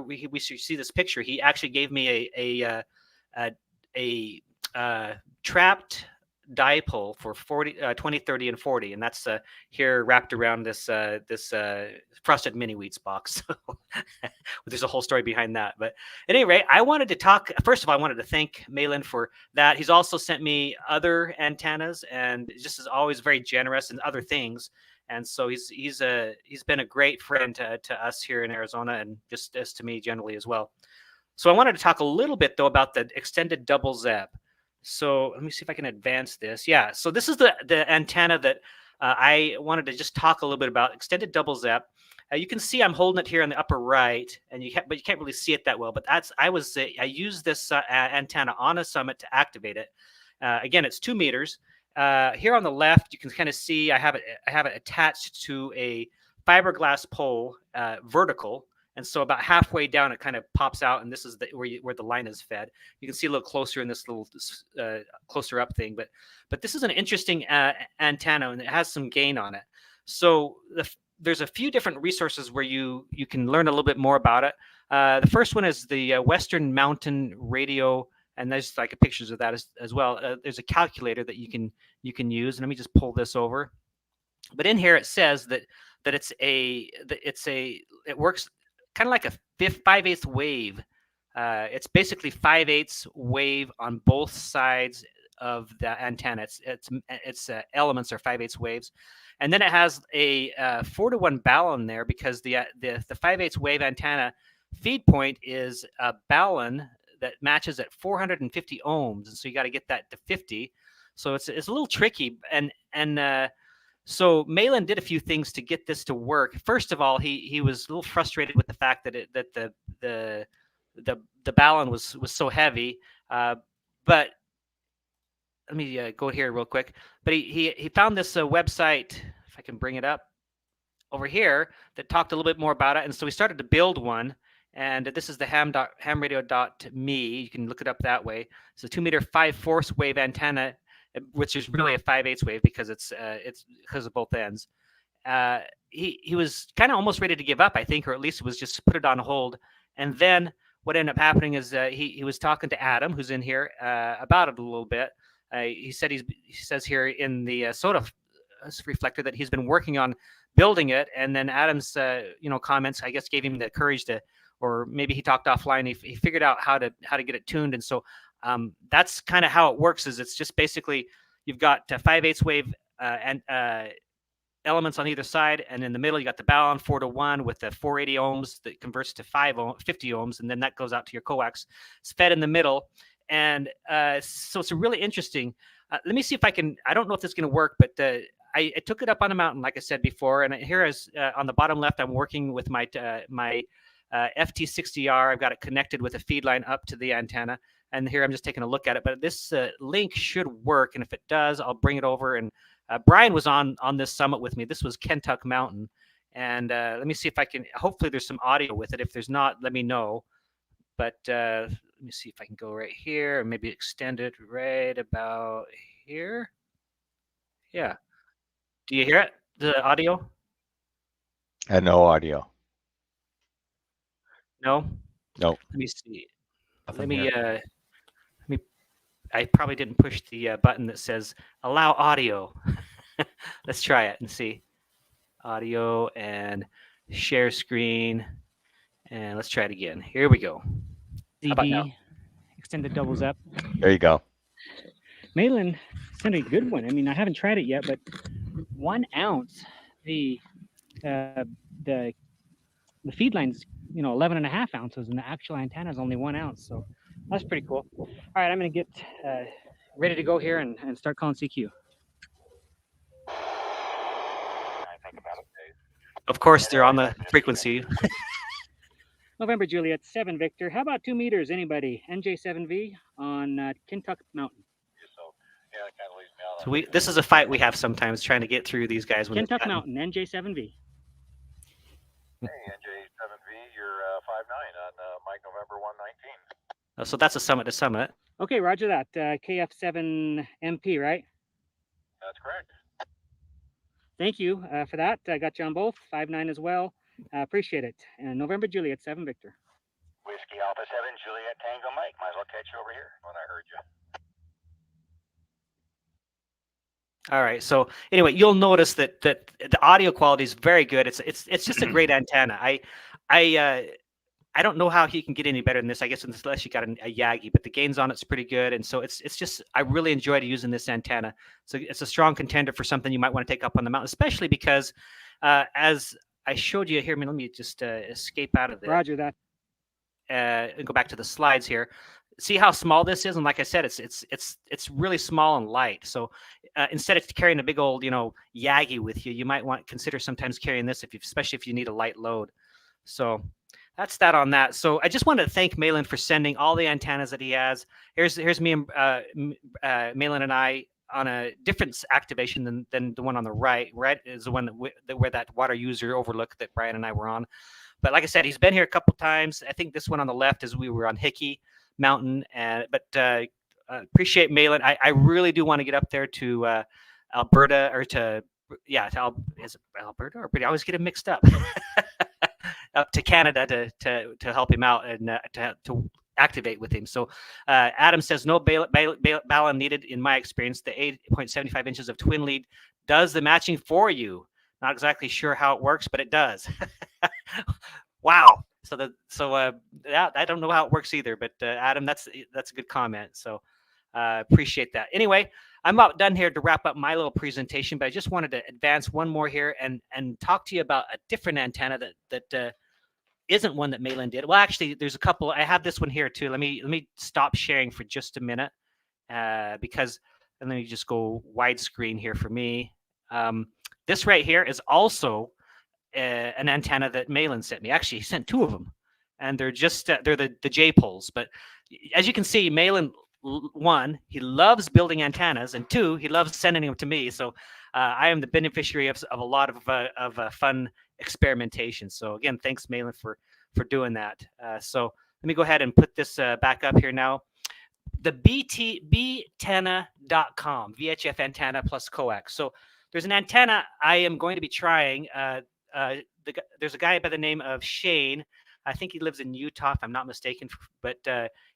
we see this picture, he actually gave me a trapped dipole for 20, 30, and 40, and that's here wrapped around this frosted mini wheats box. There's a whole story behind that, but at any rate, I wanted to talk. First of all, I wanted to thank Malin for that. He's also sent me other antennas, and just as always, very generous and other things. And so he's been a great friend to us here in Arizona, and just as to me generally as well. So I wanted to talk a little bit though about the extended double Zep. So let me see if I can advance this. Yeah, so this is the antenna that I wanted to just talk a little bit about, extended double Zep. You can see I'm holding it here in the upper right, and you can't really see it that well. But I used this antenna on a summit to activate it. Again, it's 2 meters. Here on the left, you can kind of see I have it attached to a fiberglass pole, vertical. And so about halfway down, it kind of pops out, and this is where the line is fed. You can see a little closer in this little closer up thing, but this is an interesting antenna, and it has some gain on it. So there's a few different resources where you can learn a little bit more about it. The first one is the Western Mountain Radio, and there's like pictures of that as well. There's a calculator that you can use, and let me just pull this over. But in here it says that it works kind of like a 5/8 wave. It's basically 5/8 wave on both sides of the antenna. Its elements are 5/8 waves, and then it has a 4-to-1 balun there, because the 5/8 wave antenna feed point is a balun that matches at 450 ohms, and so you got to get that to 50. So it's a little tricky, and so Malin did a few things to get this to work. First of all, he was a little frustrated with the fact that the balun was so heavy. But let me go here real quick. But he found this website, if I can bring it up over here, that talked a little bit more about it. And so we started to build one. And this is the hamradio.me. You can look it up that way. It's a 2 meter 5/4 wave antenna, which is really a 5/8 wave because it's because of both ends. He was kind of almost ready to give up, I think, or at least it was just put it on hold. And then what ended up happening is he was talking to Adam, who's in here, about it a little bit. He says here in the SOTA reflector that he's been working on building it, and then Adam's comments, I guess, gave him the courage to, or maybe he talked offline. He figured out how to get it tuned, and so that's kind of how it works. Is it's just basically you've got 5/8 wave and elements on either side, and in the middle you got the balun 4-to-1 with the 480 ohms that converts to 50 ohms, and then that goes out to your coax. It's fed in the middle, and so it's really interesting. Let me see if I can. I don't know if this is going to work, but I took it up on a mountain, like I said before, and here is on the bottom left. I'm working with my FT60R. I've got it connected with a feed line up to the antenna, and here I'm just taking a look at it. But this link should work, and if it does, I'll bring it over. And Brian was on this summit with me. This was Kentuck Mountain, and let me see if I can. Hopefully, there's some audio with it. If there's not, let me know. But let me see if I can go right here and maybe extend it right about here. Yeah. Do you hear it? The audio? No audio. No? No. Let me see. Nothing Let me I probably didn't push the button that says allow audio. Let's try it and see. Audio and share screen. And let's try it again. Here we go. How about now? Extended double zep. There you go. Malin sent a good one. I mean, I haven't tried it yet, but 1 ounce. The feed line's 11.5 ounces, and the actual antenna is only 1 ounce. So that's pretty cool. All right, I'm gonna get ready to go here and start calling CQ. Of course, they're on the frequency. November Juliet 7 Victor. How about 2 meters? Anybody? NJ7V on Kentuck Mountain. So this is a fight we have sometimes trying to get through these guys. When Kentuck Mountain, NJ7V. Hey, NJ7V, you're 5'9" on Mike November 119. So that's a summit to summit. Okay, roger that. KF7MP, right? That's correct. Thank you for that. I got you on both. 5'9" as well. Appreciate it. And November Juliet 7 Victor. Whiskey Alpha 7, Juliet Tango Mike. Might as well catch you over here when I heard you. All right. So anyway, you'll notice that the audio quality is very good. It's just a great antenna. I don't know how he can get any better than this. I guess unless you got a Yagi, but the gains on it's pretty good. And so it's just I really enjoyed using this antenna. So it's a strong contender for something you might want to take up on the mountain, especially because as I showed you here. Let me just escape out of this. Roger that. And go back to the slides here. See how small this is, and like I said, it's really small and light. So instead of carrying a big old Yagi with you, you might want to consider sometimes carrying this especially if you need a light load. So that's that on that. So I just wanted to thank Malin for sending all the antennas that he has. Here's me and Malin and I on a different activation than the one on the right. Right is the one where that water user overlook that Brian and I were on. But like I said, he's been here a couple times. I think this one on the left is we were on Hickey Mountain, but appreciate Malin. I really do want to get up there to Alberta or is it Alberta or I always get it mixed up. Up to Canada to help him out and to activate with him. So Adam says no balun needed in my experience. The 8.75 inches of twin lead does the matching for you. Not exactly sure how it works, but it does. Wow. I don't know how it works either, but Adam, that's a good comment. So appreciate that. Anyway, I'm about done here to wrap up my little presentation, but I just wanted to advance one more here and talk to you about a different antenna that isn't one that Malin did. Well, actually, there's a couple. I have this one here too. Let me stop sharing for just a minute because and let me just go widescreen here for me. This right here is also an antenna that Malin sent me. Actually, he sent two of them, and they're just they're the J poles. But as you can see, Malin, one, he loves building antennas, and two, he loves sending them to me. So I am the beneficiary of a lot of fun experimentation. So again, thanks Malin doing that. So let me go ahead and put this back up here now. The btenna.com, VHF antenna plus coax. So there's an antenna I am going to be trying. There's a guy by the name of Shane. I think he lives in Utah, if I'm not mistaken. But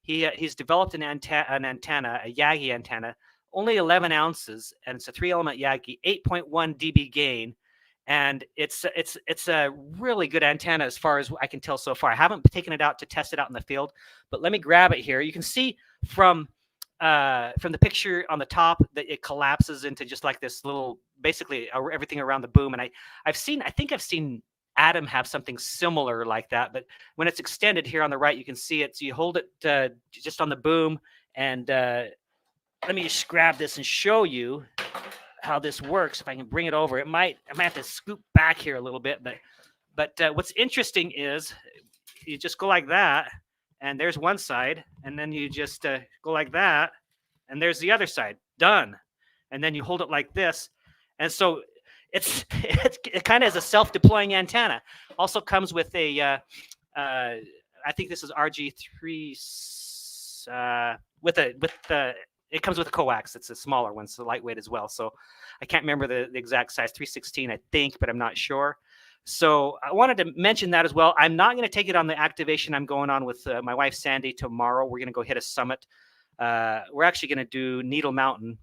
he's developed an antenna, a Yagi antenna, only 11 ounces, and it's a 3-element Yagi, 8.1 dB gain. And it's a really good antenna as far as I can tell so far. I haven't taken it out to test it out in the field, but let me grab it here. You can see from the picture on the top that it collapses into just like this little, basically everything around the boom. And I think I've seen Adam have something similar like that, but when it's extended here on the right, you can see it. So you hold it just on the boom, and let me just grab this and show you how this works. If I can bring it over, I might have to scoop back here a little bit, but what's interesting is you just go like that, and there's one side, and then you just go like that, and there's the other side. Done. And then you hold it like this, and so it kind of is a self-deploying antenna. Also comes with a I think this is RG3 it comes with a coax. It's a smaller one, so lightweight as well. So I can't remember the exact size, 316, I think, but I'm not sure. So I wanted to mention that as well. I'm not going to take it on the activation I'm going on with my wife, Sandy, tomorrow. We're going to go hit a summit. We're actually going to do Needle Mountain.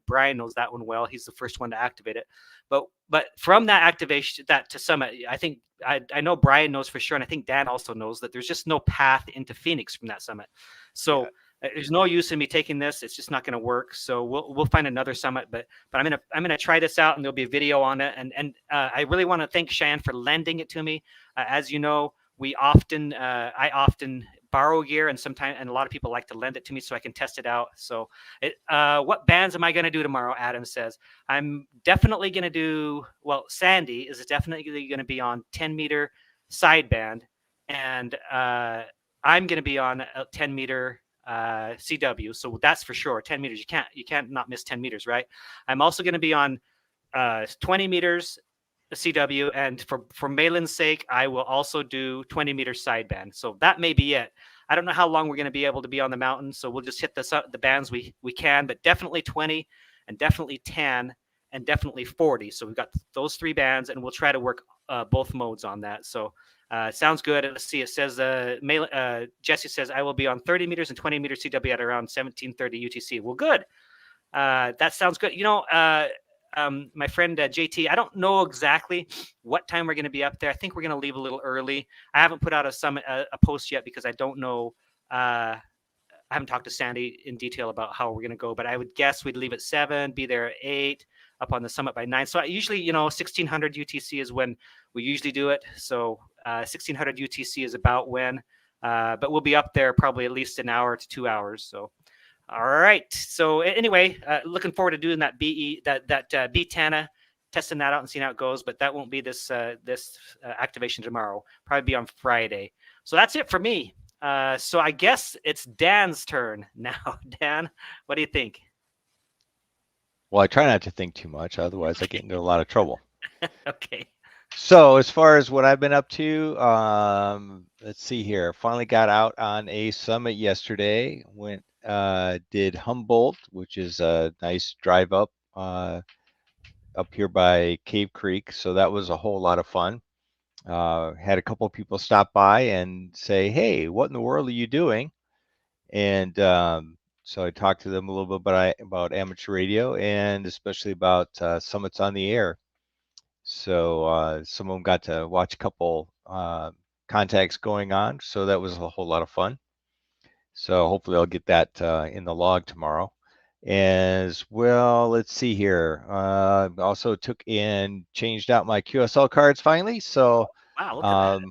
Brian knows that one well. He's the first one to activate it. But from that activation, that to summit, I think I know Brian knows for sure, and I think Dan also knows that there's just no path into Phoenix from that summit. So there's no use in me taking this. It's just not going to work. So we'll find another summit. But I'm gonna try this out, and there'll be a video on it. And I really want to thank Cheyenne for lending it to me. As you know, I often borrow gear, and a lot of people like to lend it to me so I can test it out. So what bands am I going to do tomorrow? Adam says I'm definitely going to do, well, Sandy is definitely going to be on 10-meter sideband, and I'm going to be on a 10-meter CW. So that's for sure. 10 meters. You can't not miss 10 meters, right? I'm also going to be on 20 meters CW, and for Malin's sake, I will also do 20 meter sideband. So that may be it. I don't know how long we're going to be able to be on the mountain, so we'll just hit the bands we can, but definitely 20, and definitely 10, and definitely 40. So we've got those 3 bands, and we'll try to work both modes on that. So sounds good. Let's see. It says Jesse says I will be on 30 meters and 20 meter CW at around 1730 UTC. Well, good. That sounds good. You know, my friend JT, I don't know exactly what time we're going to be up there. I think we're going to leave a little early. I haven't put out a post yet because I don't know. I haven't talked to Sandy in detail about how we're going to go, but I would guess we'd leave at 7, be there at 8, up on the summit by 9. So I usually, 1600 UTC is when we usually do it. So 1600 UTC is about when, but we'll be up there probably at least an hour to 2 hours. So. All right. So anyway, looking forward to doing that BTANA, testing that out and seeing how it goes. But that won't be this activation tomorrow. Probably be on Friday. So that's it for me. So I guess it's Dan's turn now. Dan, what do you think? Well, I try not to think too much, otherwise I get into a lot of trouble. Okay. So as far as what I've been up to, let's see here. Finally got out on a summit yesterday. Did Humboldt, which is a nice drive up here by Cave Creek. So that was a whole lot of fun. Had a couple of people stop by and say, "Hey, what in the world are you doing?" And so I talked to them a little bit about amateur radio, and especially about summits on the air. So some of them got to watch a couple contacts going on. So that was a whole lot of fun. So hopefully I'll get that in the log tomorrow. As well, let's see here. Also took and changed out my QSL cards finally. So wow, look at that.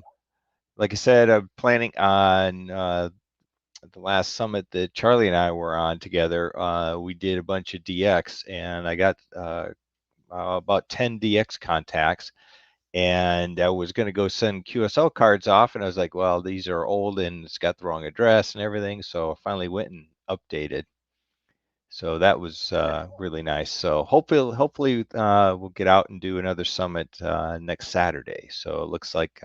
Like I said, I'm planning on the last summit that Charlie and I were on together. We did a bunch of DX, and I got about 10 DX contacts. And I was going to go send QSL cards off, and I was like, well, these are old and it's got the wrong address and everything. So I finally went and updated. So that was really nice. So hopefully we'll get out and do another summit next Saturday. So it looks like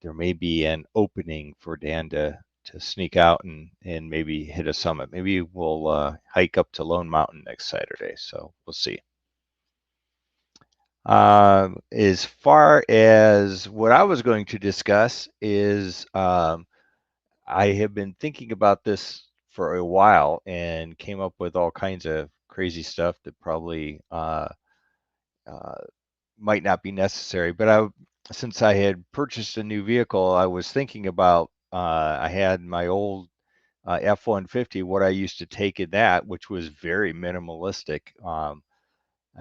there may be an opening for Dan to sneak out and maybe hit a summit. Maybe we'll hike up to Lone Mountain next Saturday. So we'll see. As far as what I was going to discuss is I have been thinking about this for a while and came up with all kinds of crazy stuff that probably might not be necessary. But since I had purchased a new vehicle, I was thinking about I had my old F-150, what I used to take in that, which was very minimalistic. I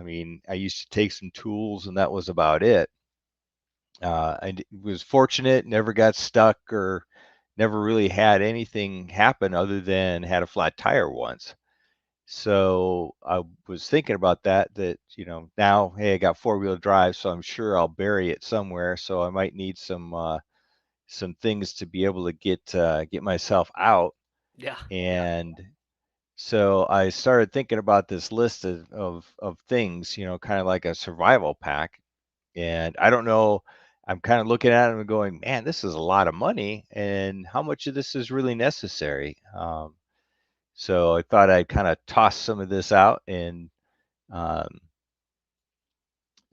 mean, I used to take some tools and that was about it. I was fortunate, never got stuck or never really had anything happen other than had a flat tire once. So I was thinking about that, you know, now, hey, I got four-wheel drive, so I'm sure I'll bury it somewhere. So I might need some things to be able to get myself out. Yeah. And so I started thinking about this list of things, you know, kind of like a survival pack. And I don't know, I'm kind of looking at it and going, man, this is a lot of money. And how much of this is really necessary? So I thought I'd kind of toss some of this out and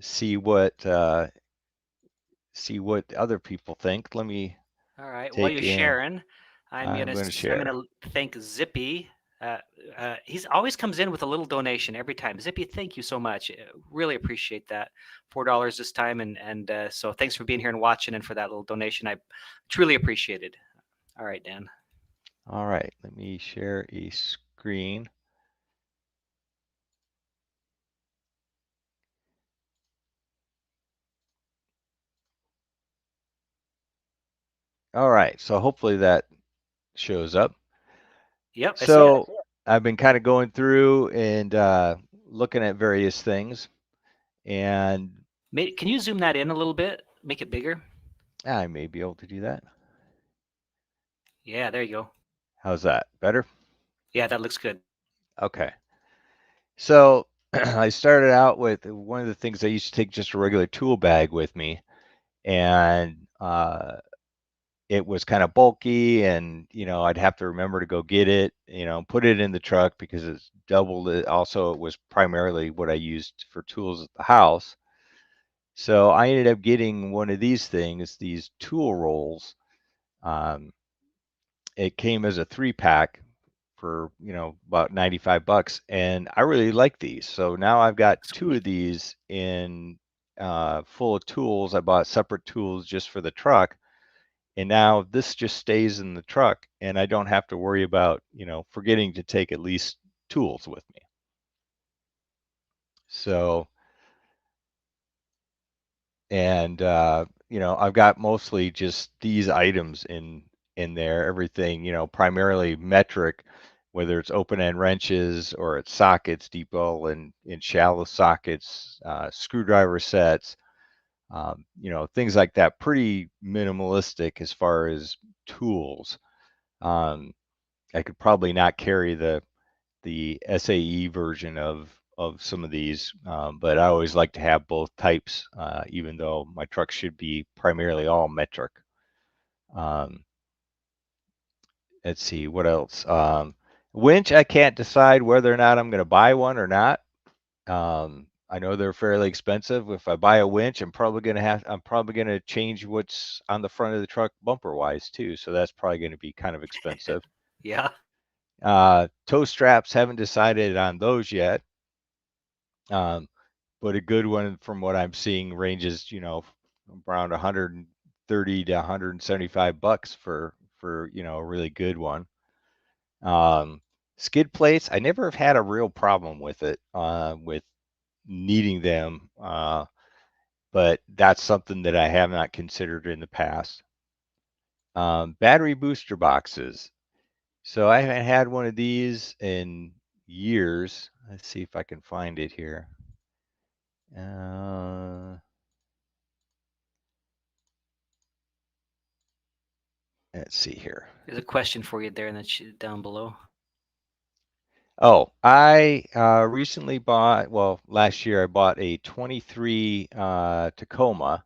see what other people think. Let me All right. While you're sharing, I'm I'm gonna gonna share. thank Zippy. He's always comes in with a little donation every time. Zippy, thank you so much. Really appreciate that. $4 this time, and so thanks for being here and watching, and for that little donation. I truly appreciate it. All right, Dan. All right, let me share a screen. All right, so hopefully that shows up. Yep. So I've been kind of going through and looking at various things, and can you zoom that in a little bit? Make it bigger. I may be able to do that. Yeah, there you go. How's that? Better? Yeah, that looks good. Okay. So I started out with one of the things I used to take just a regular tool bag with me, and it was kind of bulky, and you know I'd have to remember to go get it, you know, put it in the truck because it's doubled it. Also, it was primarily what I used for tools at the house. So I ended up getting one of these things, these tool rolls. It came as a 3-pack for, you know, about 95 bucks, and I really like these. So now I've got two of these in full of tools. I bought separate tools just for the truck, and now this just stays in the truck, and I don't have to worry about, you know, forgetting to take at least tools with me. So, and you know, I've got mostly just these items in there. Everything, you know, primarily metric, whether it's open end wrenches or it's sockets, deep well and in shallow sockets, screwdriver sets, you know, things like that. Pretty minimalistic as far as tools. I could probably not carry the SAE version of some of these, but I always like to have both types, even though my truck should be primarily all metric. Let's see what else. Winch, I can't decide whether or not I'm going to buy one or not. I know they're fairly expensive. If I buy a winch, I'm probably going to change what's on the front of the truck bumper wise too. So that's probably going to be kind of expensive. Yeah. Tow straps, haven't decided on those yet. But a good one from what I'm seeing ranges, you know, around 130 to 175 bucks for you know, a really good one. Skid plates, I never have had a real problem with it, with needing them, but that's something that I have not considered in the past. Battery booster boxes. So I haven't had one of these in years. Let's see if I can find it here. Let's see here. There's a question for you there in the down below. Oh, I recently bought, well, last year I bought a 23 Tacoma.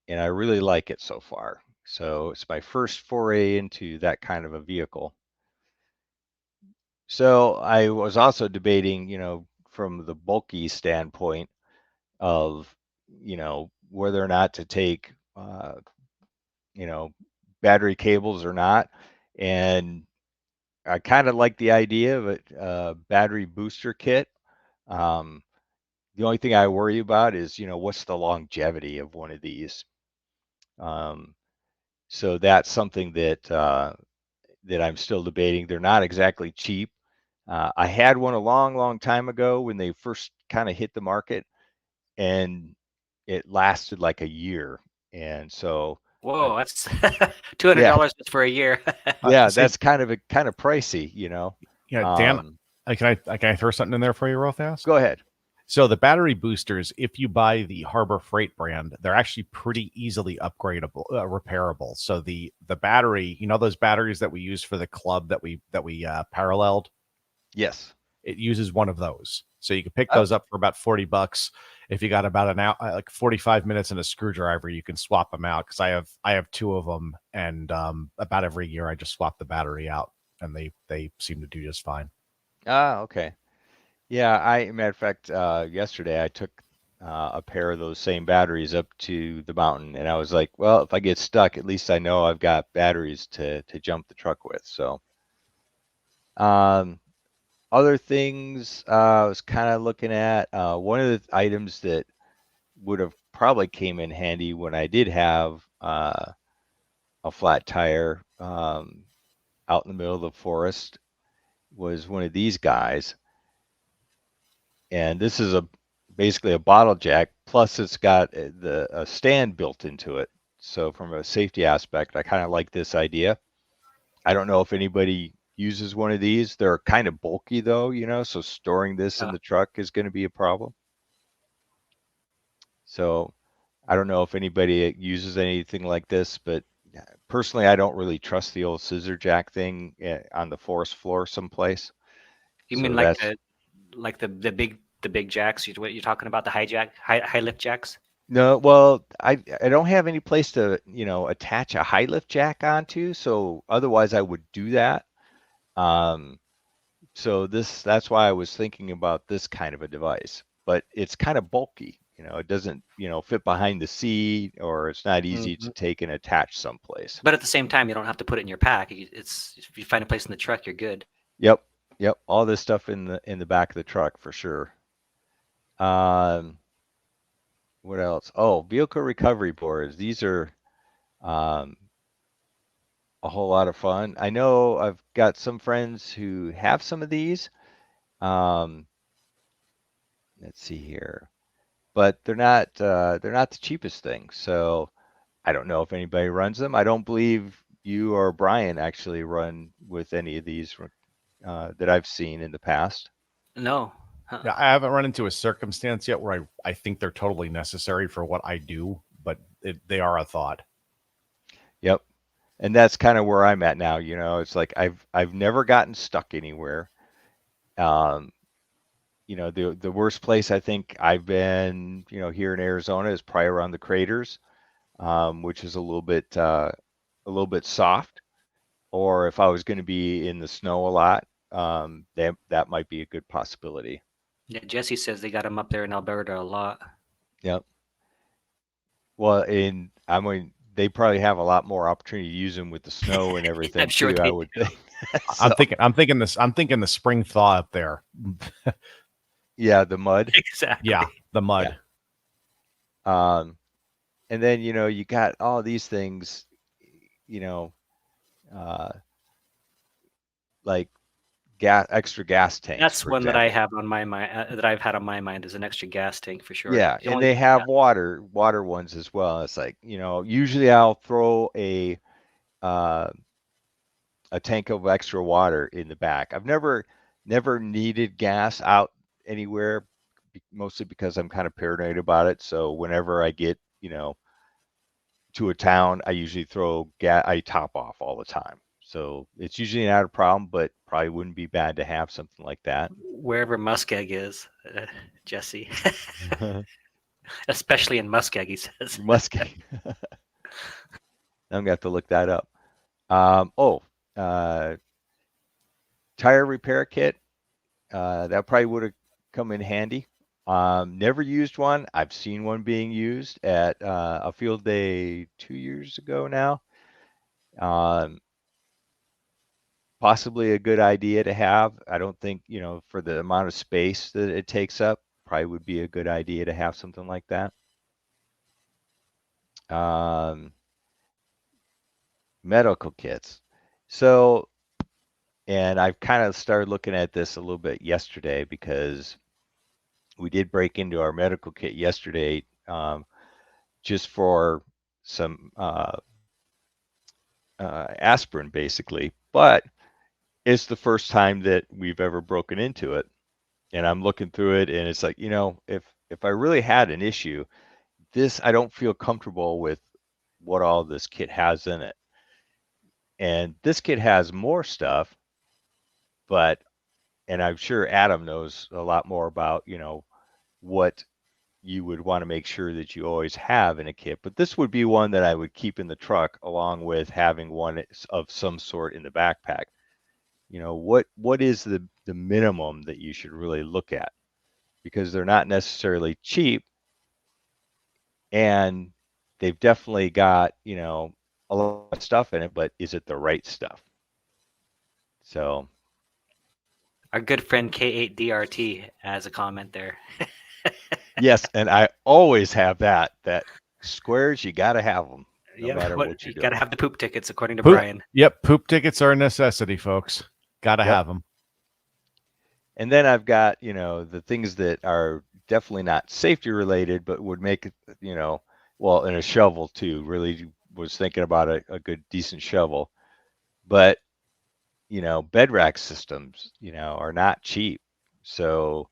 and I really like it so far. So it's my first foray into that kind of a vehicle. So I was also debating, from the bulky standpoint of, whether or not to take, battery cables or not. And I kind of like the idea of a battery booster kit. Um, the only thing I worry about is, what's the longevity of one of these? So that's something that I'm still debating. They're not exactly cheap. I had one a long, long time ago when they first kind of hit the market, and it lasted like a year. And so, Whoa, that's $200 yeah, just for a year. yeah, See, that's kind of pricey, yeah, Dan, Um, can I throw something in there for you real fast? Go ahead. So the battery boosters, if you buy the Harbor Freight brand, they're actually pretty easily upgradable, repairable. So the battery, those batteries that we use for the club that we paralleled, Yes. it uses one of those. So you can pick Oh. those up for about $40. If you got about an hour, like 45 minutes and a screwdriver, you can swap them out. Because I have two of them, and about every year I just swap the battery out, and they seem to do just fine. Ah, okay. Yeah, matter of fact, yesterday I took a pair of those same batteries up to the mountain, and I was like, well, if I get stuck, at least I know I've got batteries to jump the truck with. So, other things I was kind of looking at, one of the items that would have probably came in handy when I did have a flat tire out in the middle of the forest was one of these guys. And this is basically a bottle jack, plus it's got a stand built into it. So from a safety aspect, I kind of like this idea. I don't know if anybody uses one of these. They're kind of bulky though, so storing this in the truck is going to be a problem. So I don't know if anybody uses anything like this, but personally, I don't really trust the old scissor jack thing on the forest floor someplace. You mean So like that's the big jacks? What you're talking about, the high lift jacks? no, well, I don't have any place to, attach a high lift jack onto, so otherwise I would do that. Um, so that's why I was thinking about this kind of a device, but it's kind of bulky. It doesn't, fit behind the seat, or it's not easy to take and attach someplace. But at the same time, you don't have to put it in your pack. It's if you find a place in the truck, you're good. Yep, yep, all this stuff in the back of the truck for sure. What else? Oh, vehicle recovery boards. These are um, a whole lot of fun. I know I've got some friends who have some of these. Um, let's see here, but they're not the cheapest thing. So I don't know if anybody runs them. I don't believe you or Brian actually run with any of these that I've seen in the past. No. Yeah, I haven't run into a circumstance yet where I think they're totally necessary for what I do, but they are a thought. Yep. And that's kind of where I'm at now. It's like I've never gotten stuck anywhere. The worst place I think I've been, here in Arizona is probably around the craters, which is a little bit soft. Or if I was going to be in the snow a lot, that might be a good possibility. Yeah, Jesse says they got them up there in Alberta a lot. Yep. Well, they probably have a lot more opportunity to use them with the snow and everything I'm sure too, they I would think. I'm thinking the spring thaw up there. Yeah, the mud. Exactly. Yeah, the mud. Yeah. And then you got all these things, like extra gas tanks. That's for one that I example. have on my mind. That I've had on my mind is an extra gas tank for sure. Yeah, and they have water ones as well. It's like usually I'll throw a tank of extra water in the back. I've never needed gas out anywhere, mostly because I'm kind of paranoid about it. So whenever I get, to a town, I usually throw gas. I top off all the time. So it's usually not a problem, but probably wouldn't be bad to have something like that. Wherever muskeg is, Jesse. Especially in Muskeg, he says. Muskie. I'm gonna have to look that up. Tire repair kit. That probably would have come in handy. Never used one. I've seen one being used at a field day 2 years ago now. Possibly a good idea to have. I don't think, for the amount of space that it takes up, probably would be a good idea to have something like that. Medical kits. So, and I've kind of started looking at this a little bit yesterday because we did break into our medical kit yesterday, just for some aspirin, basically. But it's the first time that we've ever broken into it, and I'm looking through it, and it's like, if I really had an issue, I don't feel comfortable with what all this kit has in it. And this kit has more stuff, and I'm sure Adam knows a lot more about, what you would want to make sure that you always have in a kit. But this would be one that I would keep in the truck along with having one of some sort in the backpack. What is the minimum that you should really look at? Because they're not necessarily cheap, and they've definitely got, a lot of stuff in it, but is it the right stuff? So Our good friend K8DRT has a comment there. yes, and I always have that squares, you got to have them no matter what you you do. got to have the poop tickets, according to Poop- Brian. Yep, poop tickets are a necessity, folks. Gotta Yep. have them. And then I've got, the things that are definitely not safety related, but would make it, and a shovel too. Really was thinking about a good, decent shovel. But, bed rack systems, are not cheap. So,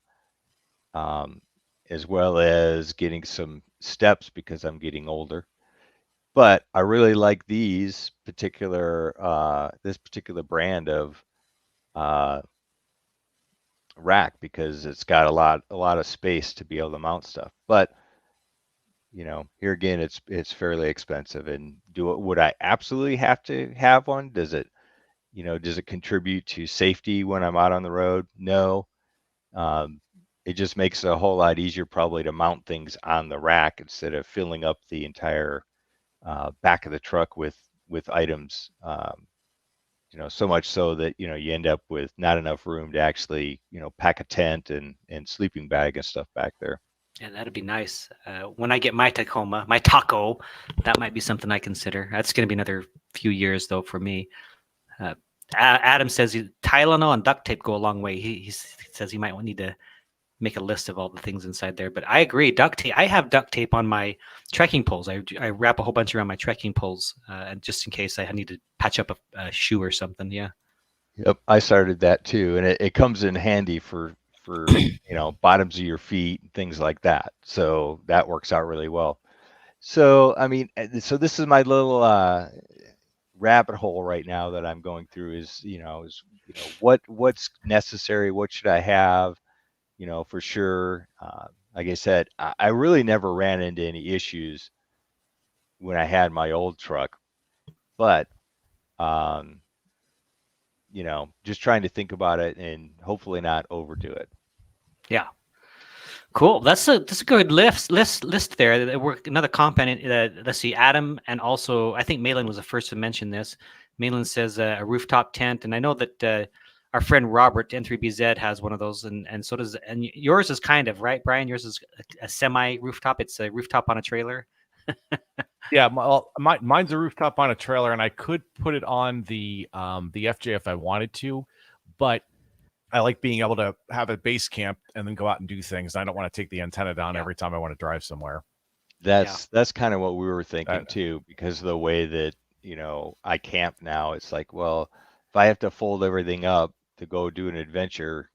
as well as getting some steps because I'm getting older. But I really like this particular brand of rack because it's got a lot of space to be able to mount stuff. But here again, it's fairly expensive. And would I absolutely have to have one? Does it contribute to safety when I'm out on the road? No. It just makes it a whole lot easier probably to mount things on the rack instead of filling up the entire back of the truck with items. So much so that you end up with not enough room to actually pack a tent and sleeping bag and stuff back there. Yeah, that'd be nice. When I get my Tacoma, my taco, that might be something I consider. That's going to be another few years though for me. Adam says Tylenol and duct tape go a long way. He says he might need to make a list of all the things inside there. But I agree, duct tape. I have duct tape on my trekking poles. I wrap a whole bunch around my trekking poles, and just in case I need to patch up a shoe or something. Yeah. Yep, I started that too, and it comes in handy for bottoms of your feet, things like that. So that works out really well. So I mean, so this is my little rabbit hole right now that I'm going through is what's necessary, what should I have, for sure. Like I said, I really never ran into any issues when I had my old truck, but just trying to think about it and hopefully not overdo it. Yeah. Cool. That's a good list there. We're another comment. Let's see, Adam, and also I think Malin was the first to mention this. Malin says a rooftop tent, and I know that our friend Robert N3BZ has one of those, and so does. And yours is kind of right, Brian. Yours is a semi rooftop. It's a rooftop on a trailer. Yeah, mine's a rooftop on a trailer, and I could put it on the FJ if I wanted to, but I like being able to have a base camp and then go out and do things. I don't want to take the antenna down every time I want to drive somewhere. That's kind of what we were thinking too, because of the way that I camp now. It's like, well, if I have to fold everything up to go do an adventure,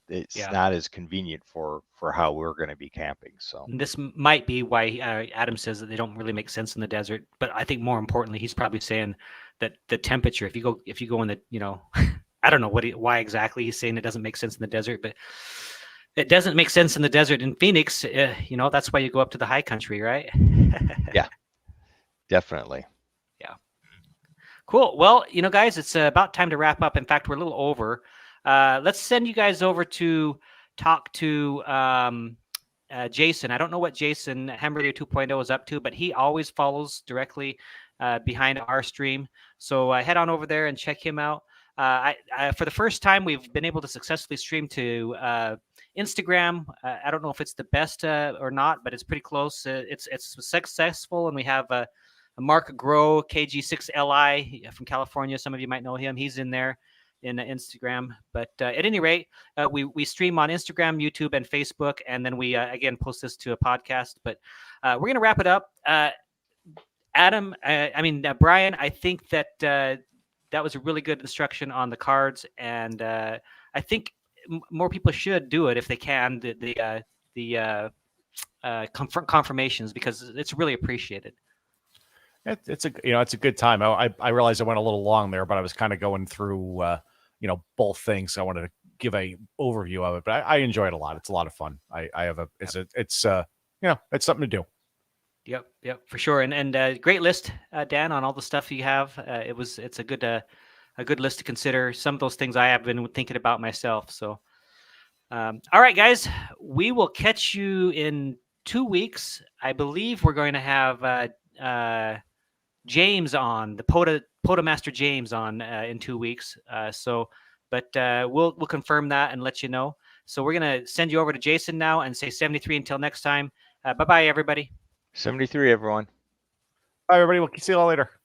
it's not as convenient for how we're going to be camping. So this might be why Adam says that they don't really make sense in the desert. But I think more importantly, he's probably saying that the temperature, if you go in the, I don't know why exactly he's saying it doesn't make sense in the desert, but It doesn't make sense in the desert in Phoenix. You know, that's why you go up to the high country, right? Definitely. Cool. Well, you know, guys, it's about time to wrap up. In fact, we're a little over. Let's send you guys over to talk to Jason. I don't know what Jason Ham Radio 2.0 is up to, but he always follows directly behind our stream. So head on over there and check him out. For the first time, we've been able to successfully stream to Instagram. I don't know if it's the best or not, but it's pretty close. It's successful, and we have Mark Grow, KG6LI from California. Some of you might know him. He's in there in Instagram. But at any rate, we stream on Instagram, YouTube, and Facebook, and then we again post this to a podcast. But we're gonna wrap it up. Adam, Brian, I think that that was a really good instruction on the cards, and I think more people should do it if they can. The confirmations, because it's really appreciated. It's a good time. I realized I went a little long there, but I was kind of going through both things. So I wanted to give a overview of it, but I enjoy it a lot. It's a lot of fun. It's something to do. Yep, for sure. And great list, Dan, on all the stuff you have. It's a good list to consider. Some of those things I have been thinking about myself. So, all right, guys, we will catch you in 2 weeks. I believe we're going to have James on, the POTA Master James on in 2 weeks. But we'll confirm that and let you know. So we're gonna send you over to Jason now and say 73 until next time. Bye bye, everybody. 73, everyone. Bye, everybody. We'll see you all later.